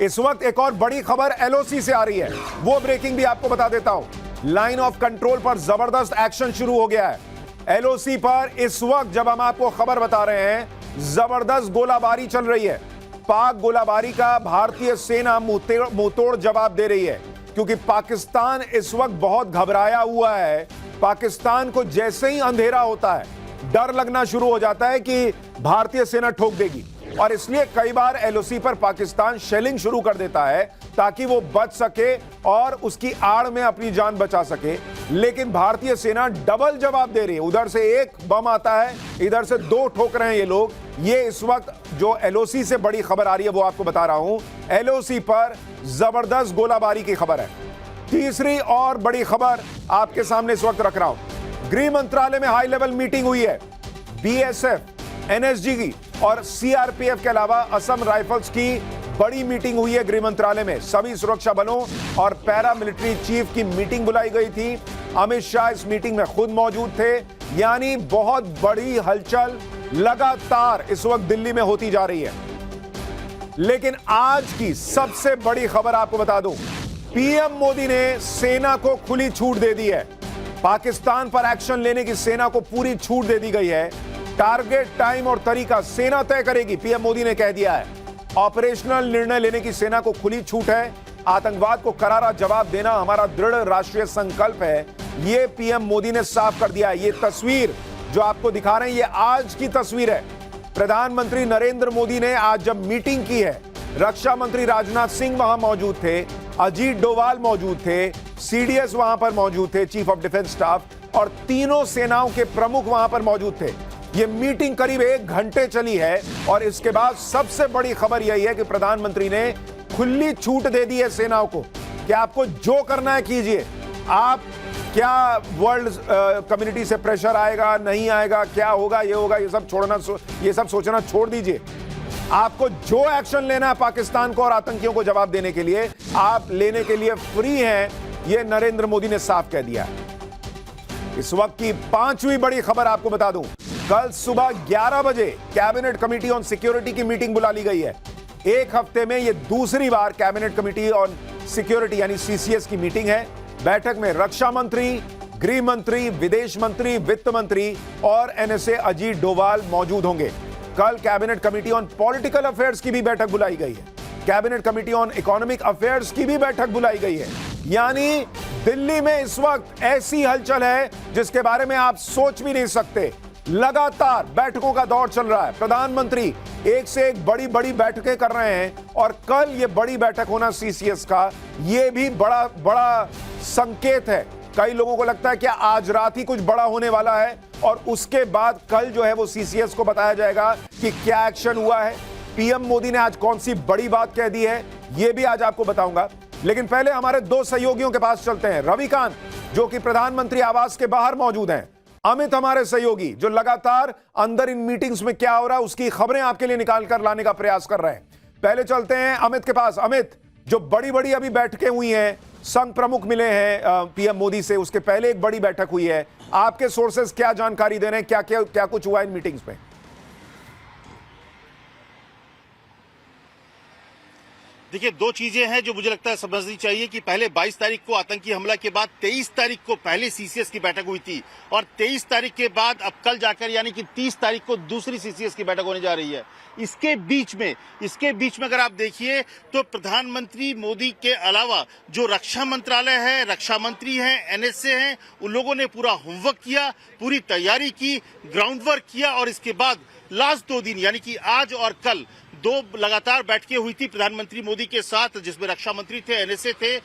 इस वक्त एक और बड़ी खबर एलओसी से आ रही है, वो ब्रेकिंग भी आपको बता देता हूं। लाइन ऑफ कंट्रोल पर जबरदस्त एक्शन शुरू हो गया है। एलओसी पर इस वक्त जब हम आपको खबर बता रहे हैं, जबरदस्त गोलाबारी चल रही है। पाक गोलाबारी का भारतीय सेना मुंहतोड़ जवाब दे रही है, क्योंकि पाकिस्तान इस वक्त बहुत घबराया हुआ है। पाकिस्तान को जैसे ही अंधेरा होता है, डर लगना शुरू हो जाता है कि भारतीय सेना ठोक देगी, और इसलिए कई बार एलओसी पर पाकिस्तान शेलिंग शुरू कर देता है ताकि वो बच सके और उसकी आड़ में अपनी जान बचा सके। लेकिन भारतीय सेना डबल जवाब दे रही है। उधर से एक बम आता है, इधर से दो ठोक रहे हैं ये लोग। ये इस वक्त जो एलओसी से बड़ी खबर आ रही है वो आपको बता रहा हूं। एलओसी पर जबरदस्त गोलाबारी की खबर है। तीसरी और बड़ी खबर आपके सामने इस वक्त रख रहा हूं। गृह मंत्रालय में हाई लेवल मीटिंग हुई है। बीएसएफ, एनएसजी की और सीआरपीएफ के अलावा असम राइफल्स की बड़ी मीटिंग हुई है गृह मंत्रालय में। सभी सुरक्षा बलों और पैरा मिलिट्री चीफ की मीटिंग बुलाई गई थी। अमित शाह इस मीटिंग में खुद मौजूद थे। यानी बहुत बड़ी हलचल लगातार इस वक्त दिल्ली में होती जा रही है। लेकिन आज की सबसे बड़ी खबर आपको बता दूं, पीएम मोदी ने सेना को खुली छूट दे दी है। पाकिस्तान पर एक्शन लेने की सेना को पूरी छूट दे दी गई है। टारगेट, टाइम और तरीका सेना तय करेगी, पीएम मोदी ने कह दिया है। ऑपरेशनल निर्णय लेने की सेना को खुली छूट है। आतंकवाद को करारा जवाब देना हमारा दृढ़ राष्ट्रीय संकल्प है, यह पीएम मोदी ने साफ कर दिया है। ये तस्वीर जो आपको दिखा रहे हैं, ये आज की तस्वीर है। प्रधानमंत्री नरेंद्र मोदी ने आज जब मीटिंग की है, रक्षा मंत्री राजनाथ सिंह वहां मौजूद थे, अजीत डोभाल मौजूद थे, सीडीएस वहां पर मौजूद थे, चीफ ऑफ डिफेंस स्टाफ, और तीनों सेनाओं के प्रमुख वहां पर मौजूद थे। ये मीटिंग करीब 1 घंटे चली है, और इसके बाद सबसे बड़ी खबर यही है कि प्रधानमंत्री ने खुली छूट दे दी है सेनाओं को कि आपको जो करना है कीजिए। आप क्या वर्ल्ड कम्युनिटी से प्रेशर आएगा, नहीं आएगा, क्या होगा, ये होगा, ये सब सोचना छोड़ दीजिए। आपको जो एक्शन लेना है पाकिस्तान को और आतंकियों को जवाब देने के लिए, आप लेने के लिए फ्री हैं, ये नरेंद्र मोदी ने साफ कह दिया है। इस वक्त की 5वीं बड़ी खबर आपको बता दूं, कल सुबह 11 बजे कैबिनेट कमेटी ऑन सिक्योरिटी की मीटिंग बुला ली गई है। एक हफ्ते में यह दूसरी बार कैबिनेट कमेटी ऑन सिक्योरिटी यानी सीसीएस की मीटिंग है। बैठक में रक्षा मंत्री, गृह मंत्री, विदेश मंत्री, वित्त मंत्री और एनएसए अजीत डोभाल मौजूद होंगे। कल cabinet committee on political affairs की भी बैठक बुलाई गई है। Cabinet committee on economic affairs की भी बैठक बुलाई गई है। यानी दिल्ली में इस वक्त ऐसी हलचल है जिसके बारे में आप सोच भी नहीं सकते। लगातार बैठकों का दौर चल रहा है। प्रधानमंत्री एक से एक बड़ी बड़ी बैठकें कर रहे हैं, और कल ये बड़ी बैठक होना सीसीएस का, ये भी बड़ा संकेत है। कई लोगों को लगता है कि आज रात ही कुछ बड़ा होने वाला है, और उसके बाद कल जो है वो सीसीएस को बताया जाएगा कि क्या एक्शन हुआ है। पीएम मोदी ने आज कौन सी बड़ी बात कह दी है, ये भी आज आपको बताऊंगा। लेकिन पहले हमारे 2 सहयोगियों के पास चलते हैं। रविकांत, जो कि प्रधानमंत्री आवास के बाहर मौजूद हैं। अमित, हमारे सहयोगी, जो लगातार अंदर इन मीटिंग्स में क्या हो रहा है उसकी खबरें आपके लिए निकाल कर लाने का प्रयास कर रहे हैं। पहले चलते हैं अमित के पास। अमित, जो बड़ी बड़ी अभी बैठकें हुई हैं, संघ प्रमुख मिले हैं पीएम मोदी से, उसके पहले एक बड़ी बैठक हुई है, आपके सोर्सेज क्या जानकारी दे रहे हैं, क्या कुछ हुआ इन मीटिंग्स में? देखिए, 2 चीजें हैं जो मुझे लगता है समझनी चाहिए कि पहले 22 तारीख को आतंकी हमला के बाद 23 तारीख को पहले सीसीएस की बैठक हुई थी, और 23 तारीख के बाद अब कल जाकर यानी कि 30 तारीख को दूसरी सीसीएस की बैठक होने जा रही है। इसके बीच में अगर आप देखिए तो प्रधानमंत्री मोदी के अलावा जो रक्षा मंत्रालय है, रक्षा मंत्री हैं, एनएसए हैं, उन लोगों ने पूरा होमवर्क किया, पूरी तैयारी की, ग्राउंड वर्क किया, और इसके बाद लास्ट 2 दिन यानी कि आज और कल 2 लगातार बैठकें हुई थी प्रधानमंत्री मोदी के साथ, जिसमें रक्षा मंत्री थे, एनएसए थे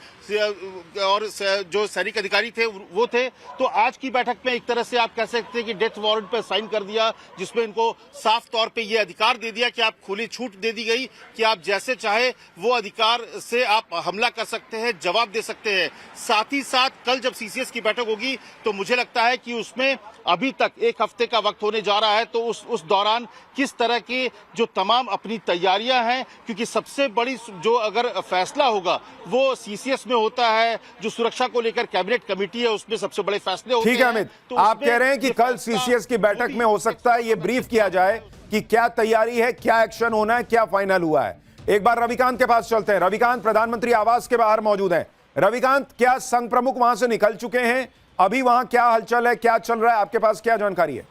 और जो सैनिक अधिकारी थे वो थे। तो आज की बैठक में एक तरह से आप कह सकते हैं कि डेथ वारंट पर साइन कर दिया, जिसमें इनको साफ तौर पे ये अधिकार दे दिया कि आप खुली छूट दे दी गई कि आप जैसे चाहे वो अधिकार से आप हमला कर सकते हैं, जवाब दे सकते हैं। साथ ही साथ कल जब सीसीएस की बैठक होगी तो मुझे लगता है कि उसमें अभी तक 1 हफ्ते का वक्त होने जा रहा है, तो उस दौरान किस तरह के जो तमाम अपनी तैयारियां हैं, क्योंकि सबसे बड़ी जो अगर फैसला होगा वो सीसीएस में होता है, जो सुरक्षा को लेकर कैबिनेट कमेटी है उसमें सबसे बड़े फैसले होते हैं। ठीक है अमित, तो आप कह रहे हैं कि कल सीसीएस की बैठक में हो सकता है ये ब्रीफ किया जाए कि क्या तैयारी है, क्या एक्शन होना है, क्या फाइनल हुआ है। एक बार रविकांत के पास चलते हैं। रविकांत प्रधानमंत्री आवास के बाहर मौजूद है। रविकांत, क्या संघ प्रमुख वहां से निकल चुके हैं? अभी वहां क्या हलचल है, क्या चल रहा है, आपके पास क्या जानकारी है?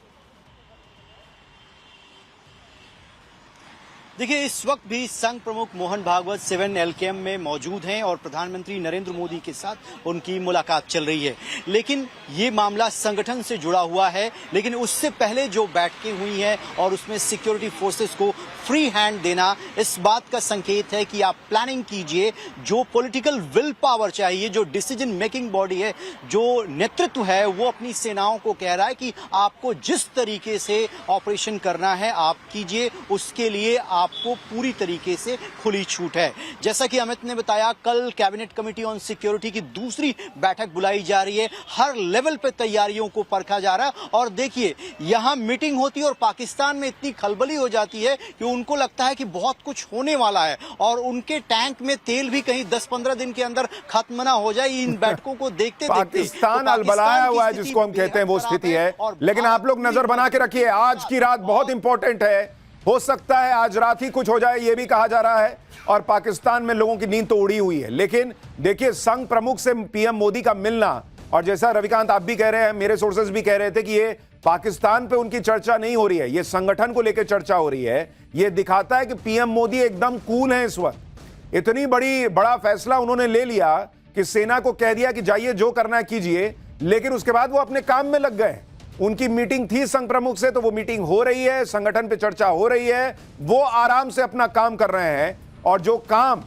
देखिए, इस वक्त भी संघ प्रमुख मोहन भागवत 7 LKM में मौजूद हैं और प्रधानमंत्री नरेंद्र मोदी के साथ उनकी मुलाकात चल रही है। लेकिन ये मामला संगठन से जुड़ा हुआ है, लेकिन उससे पहले जो बैठकें हुई हैं और उसमें सिक्योरिटी फोर्सेस को फ्री हैंड देना इस बात का संकेत है कि आप प्लानिंग कीजिए। जो पॉलिटिकल विल पावर चाहिए, जो डिसीजन मेकिंग बॉडी है, जो नेतृत्व है, वो अपनी सेनाओं को कह रहा है कि आपको जिस तरीके से ऑपरेशन करना है आप कीजिए, उसके लिए आपको पूरी तरीके से खुली छूट है। जैसा कि अमित ने बताया, कल कैबिनेट कमेटी ऑन सिक्योरिटी की दूसरी बैठक बुलाई जा रही है। हर लेवल पे तैयारियों को परखा जा रहा है और देखिए, यहां मीटिंग होती है और पाकिस्तान में इतनी खलबली हो जाती है कि उनको लगता है कि बहुत कुछ होने वाला है और उनके टैंक में तेल भी कहीं 10-15 दिन के अंदर खत्म ना हो जाए। इन बैठकों को देखते पाकिस्तान अलबलाया हुआ है, जिसको हम कहते हैं, वो स्थिति है। लेकिन आप लोग नजर बना के रखिए, आज की रात बहुत इंपॉर्टेंट है। हो सकता है आज रात ही कुछ हो जाए, यह भी कहा जा रहा है, और पाकिस्तान में लोगों की नींद तो उड़ी हुई है। लेकिन देखिए, संघ प्रमुख से पीएम मोदी का मिलना, और जैसा रविकांत आप भी कह रहे हैं, मेरे सोर्सेज भी कह रहे थे कि ये पाकिस्तान पे उनकी चर्चा नहीं हो रही है, ये संगठन को लेकर चर्चा हो रही है। ये दिखाता है कि पीएम मोदी एकदम कूल हैं इस वक्त। इतनी बड़ा फैसला उन्होंने ले लिया कि सेना को कह दिया कि जाइए जो करना है कीजिए, लेकिन उसके बाद वो अपने काम में लग गए। उनकी मीटिंग थी संघ प्रमुख से, तो वो मीटिंग हो रही है, संगठन पे चर्चा हो रही है, वो आराम से अपना काम कर रहे हैं, और जो काम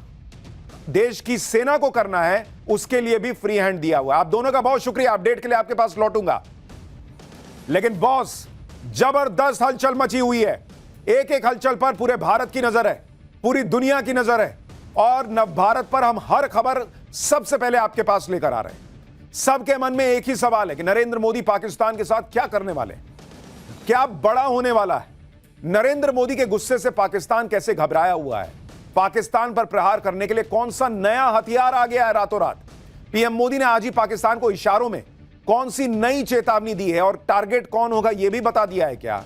देश की सेना को करना है उसके लिए भी फ्री हैंड दिया हुआ। आप दोनों का बहुत शुक्रिया, अपडेट के लिए आपके पास लौटूंगा। लेकिन बॉस, जबरदस्त हलचल मची हुई है। एक एक हलचल पर पूरे भारत की नजर है, पूरी दुनिया की नजर है, और नव भारत पर हम हर खबर सबसे पहले आपके पास लेकर आ रहे हैं। सबके मन में एक ही सवाल है कि नरेंद्र मोदी पाकिस्तान के साथ क्या करने वाले हैं, क्या बड़ा होने वाला है। नरेंद्र मोदी के गुस्से से पाकिस्तान कैसे घबराया हुआ है, पाकिस्तान पर प्रहार करने के लिए कौन सा नया हथियार आ गया है रातों रात। पीएम मोदी ने आज ही पाकिस्तान को इशारों में कौन सी नई चेतावनी दी है और टारगेट कौन होगा यह भी बता दिया है क्या।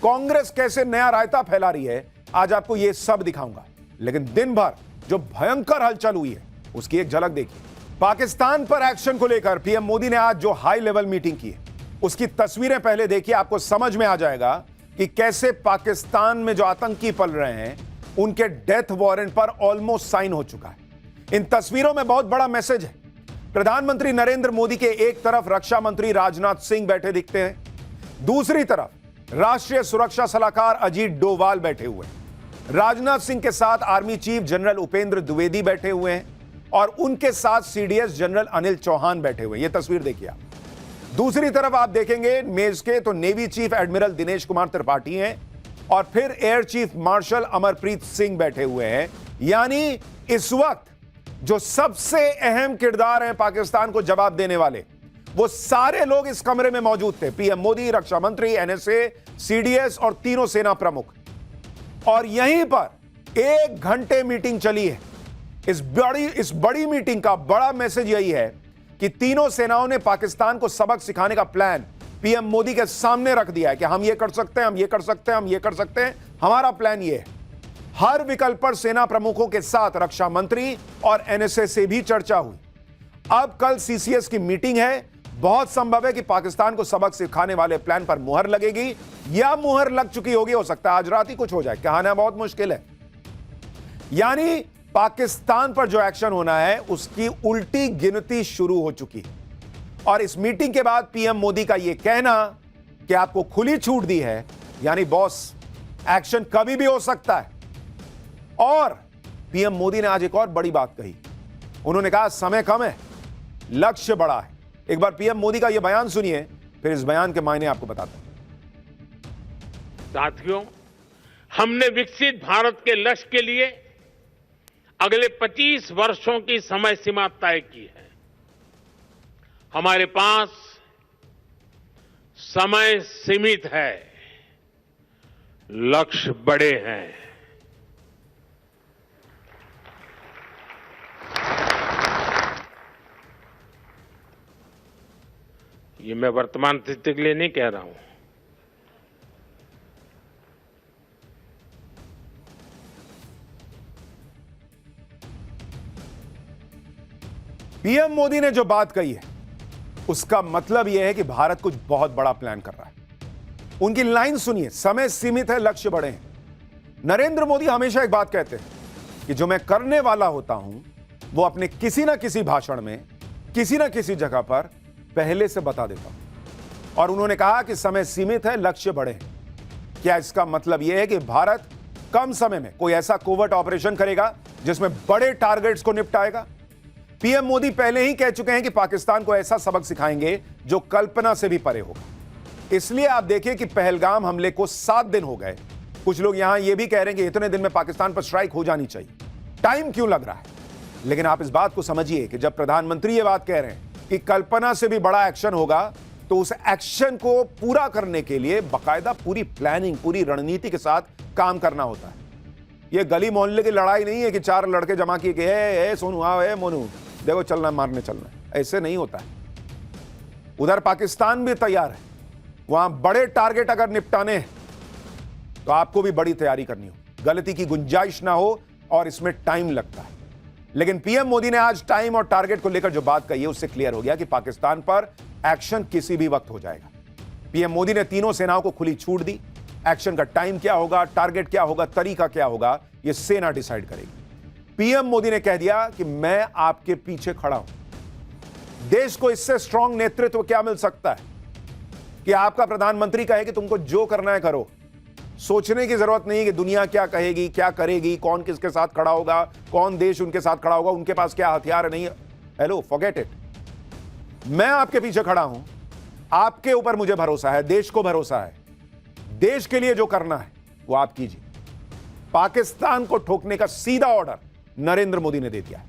कांग्रेस कैसे नया रायता फैला रही है, आज आपको यह सब दिखाऊंगा। लेकिन दिन भर जो भयंकर हलचल हुई है उसकी एक झलक देखिए। पाकिस्तान पर एक्शन को लेकर पीएम मोदी ने आज जो हाई लेवल मीटिंग की है उसकी तस्वीरें पहले देखिए, आपको समझ में आ जाएगा कि कैसे पाकिस्तान में जो आतंकी पल रहे हैं उनके डेथ वारंट पर ऑलमोस्ट साइन हो चुका है। इन तस्वीरों में बहुत बड़ा मैसेज है। प्रधानमंत्री नरेंद्र मोदी के एक तरफ रक्षा मंत्री राजनाथ सिंह बैठे दिखते हैं, दूसरी तरफ राष्ट्रीय सुरक्षा सलाहकार अजीत डोवाल बैठे हुए हैं। राजनाथ सिंह के साथ army chief general Upendra Dwivedi बैठे हुए हैं और उनके साथ सीडीएस जनरल अनिल चौहान बैठे हुए हैं। यह तस्वीर देखिए आप। दूसरी तरफ आप देखेंगे मेज के तो navy chief admiral Dinesh Kumar Tripathi हैं और फिर air chief marshal Amarpreet Singh बैठे हुए हैं। यानी इस वक्त जो सबसे अहम किरदार हैं पाकिस्तान को जवाब देने वाले, वो सारे लोग इस कमरे में मौजूद थे। पीएम मोदी, रक्षा मंत्री, एनएसए, सीडीएस और तीनों सेना प्रमुख। और यहीं पर 1 घंटे मीटिंग चली है। इस बड़ी मीटिंग का बड़ा मैसेज यही है कि तीनों सेनाओं ने पाकिस्तान को सबक सिखाने का प्लान पीएम मोदी के सामने रख दिया है कि हम ये कर सकते हैं, हम ये कर सकते हैं, हम ये कर सकते हैं, हमारा प्लान ये है। हर विकल्प पर सेना प्रमुखों के साथ रक्षा मंत्री और एनएसए से भी चर्चा हुई। अब कल सीसीएस की मीटिंग है। बहुत संभव है कि पाकिस्तान को सबक सिखाने वाले प्लान पर मुहर लगेगी या मुहर लग चुकी होगी। हो सकता है आज रात ही कुछ हो जाए, कहना बहुत मुश्किल है। यानी पाकिस्तान पर जो एक्शन होना है उसकी उल्टी गिनती शुरू हो चुकी है। और इस मीटिंग के बाद पीएम मोदी का यह कहना कि आपको खुली छूट दी है, यानी बॉस एक्शन कभी भी हो सकता है। और पीएम मोदी ने आज एक और बड़ी बात कही। उन्होंने कहा समय कम है, लक्ष्य बड़ा है। एक बार पीएम मोदी का यह बयान सुनिए, फिर इस बयान के मायने आपको बताता हूं। साथियों, हमने विकसित भारत के लक्ष्य के लिए अगले 25 वर्षों की समय सीमा तय की है। हमारे पास समय सीमित है, लक्ष्य बड़े हैं। ये मैं वर्तमान स्थिति के लिए नहीं कह रहा हूं। पीएम मोदी ने जो बात कही है उसका मतलब यह है कि भारत कुछ बहुत बड़ा प्लान कर रहा है। उनकी लाइन सुनिए, समय सीमित है, लक्ष्य बड़े हैं। नरेंद्र मोदी हमेशा एक बात कहते हैं कि जो मैं करने वाला होता हूं वो अपने किसी ना किसी भाषण में किसी ना किसी जगह पर पहले से बता देता हूं। और उन्होंने कहा कि समय सीमित है, लक्ष्य बड़े हैं। क्या इसका मतलब यह है कि भारत कम समय में कोई ऐसा कोवर्ट ऑपरेशन करेगा जिसमें बड़े टारगेट्स को निपटाएगा? पीएम मोदी पहले ही कह चुके हैं कि पाकिस्तान को ऐसा सबक सिखाएंगे जो कल्पना से भी परे होगा। इसलिए आप देखिए कि पहलगाम हमले को 7 दिन हो गए। कुछ लोग यहां यह भी कह रहे हैं कि इतने दिन में पाकिस्तान पर स्ट्राइक हो जानी चाहिए, टाइम क्यों लग रहा है? लेकिन आप इस बात को समझिए कि जब प्रधानमंत्री यह बात कह रहे हैं कि कल्पना से भी बड़ा एक्शन होगा, तो उस एक्शन को पूरा करने के लिए बाकायदा पूरी प्लानिंग, पूरी रणनीति के साथ काम करना होता है। यह गली मोहल्ले की लड़ाई नहीं है कि 4 लड़के जमा किए कि ए सोनू आओ, ए मोनू देखो चलना मारने चलना, ऐसे नहीं होता है। उधर पाकिस्तान भी तैयार है, वहां बड़े टारगेट अगर निपटाने हैं तो आपको भी बड़ी तैयारी करनी हो, गलती की गुंजाइश ना हो, और इसमें टाइम लगता है। लेकिन पीएम मोदी ने आज टाइम और टारगेट को लेकर जो बात कही है उससे क्लियर हो गया कि पाकिस्तान पर एक्शन किसी भी वक्त हो जाएगा। पीएम मोदी ने तीनों सेनाओं को खुली छूट दी। एक्शन का टाइम क्या होगा, टारगेट क्या होगा, तरीका क्या होगा, यह सेना डिसाइड करेगी। पीएम मोदी ने कह दिया कि मैं आपके पीछे खड़ा हूं। देश को इससे स्ट्रांग नेतृत्व क्या मिल सकता है कि आपका प्रधानमंत्री कहे कि तुमको जो करना है करो। सोचने की जरूरत नहीं कि दुनिया क्या कहेगी, क्या करेगी, कौन किसके साथ खड़ा होगा, कौन देश उनके साथ खड़ा होगा, उनके पास क्या हथियार है, नहीं। Hello, forget it. मैं आपके पीछे खड़ा हूं, आपके ऊपर मुझे भरोसा है, देश को भरोसा है। देश के लिए जो करना है वो आप कीजिए। पाकिस्तान को ठोकने का सीधा ऑर्डर नरेंद्र मोदी ने दे दिया है।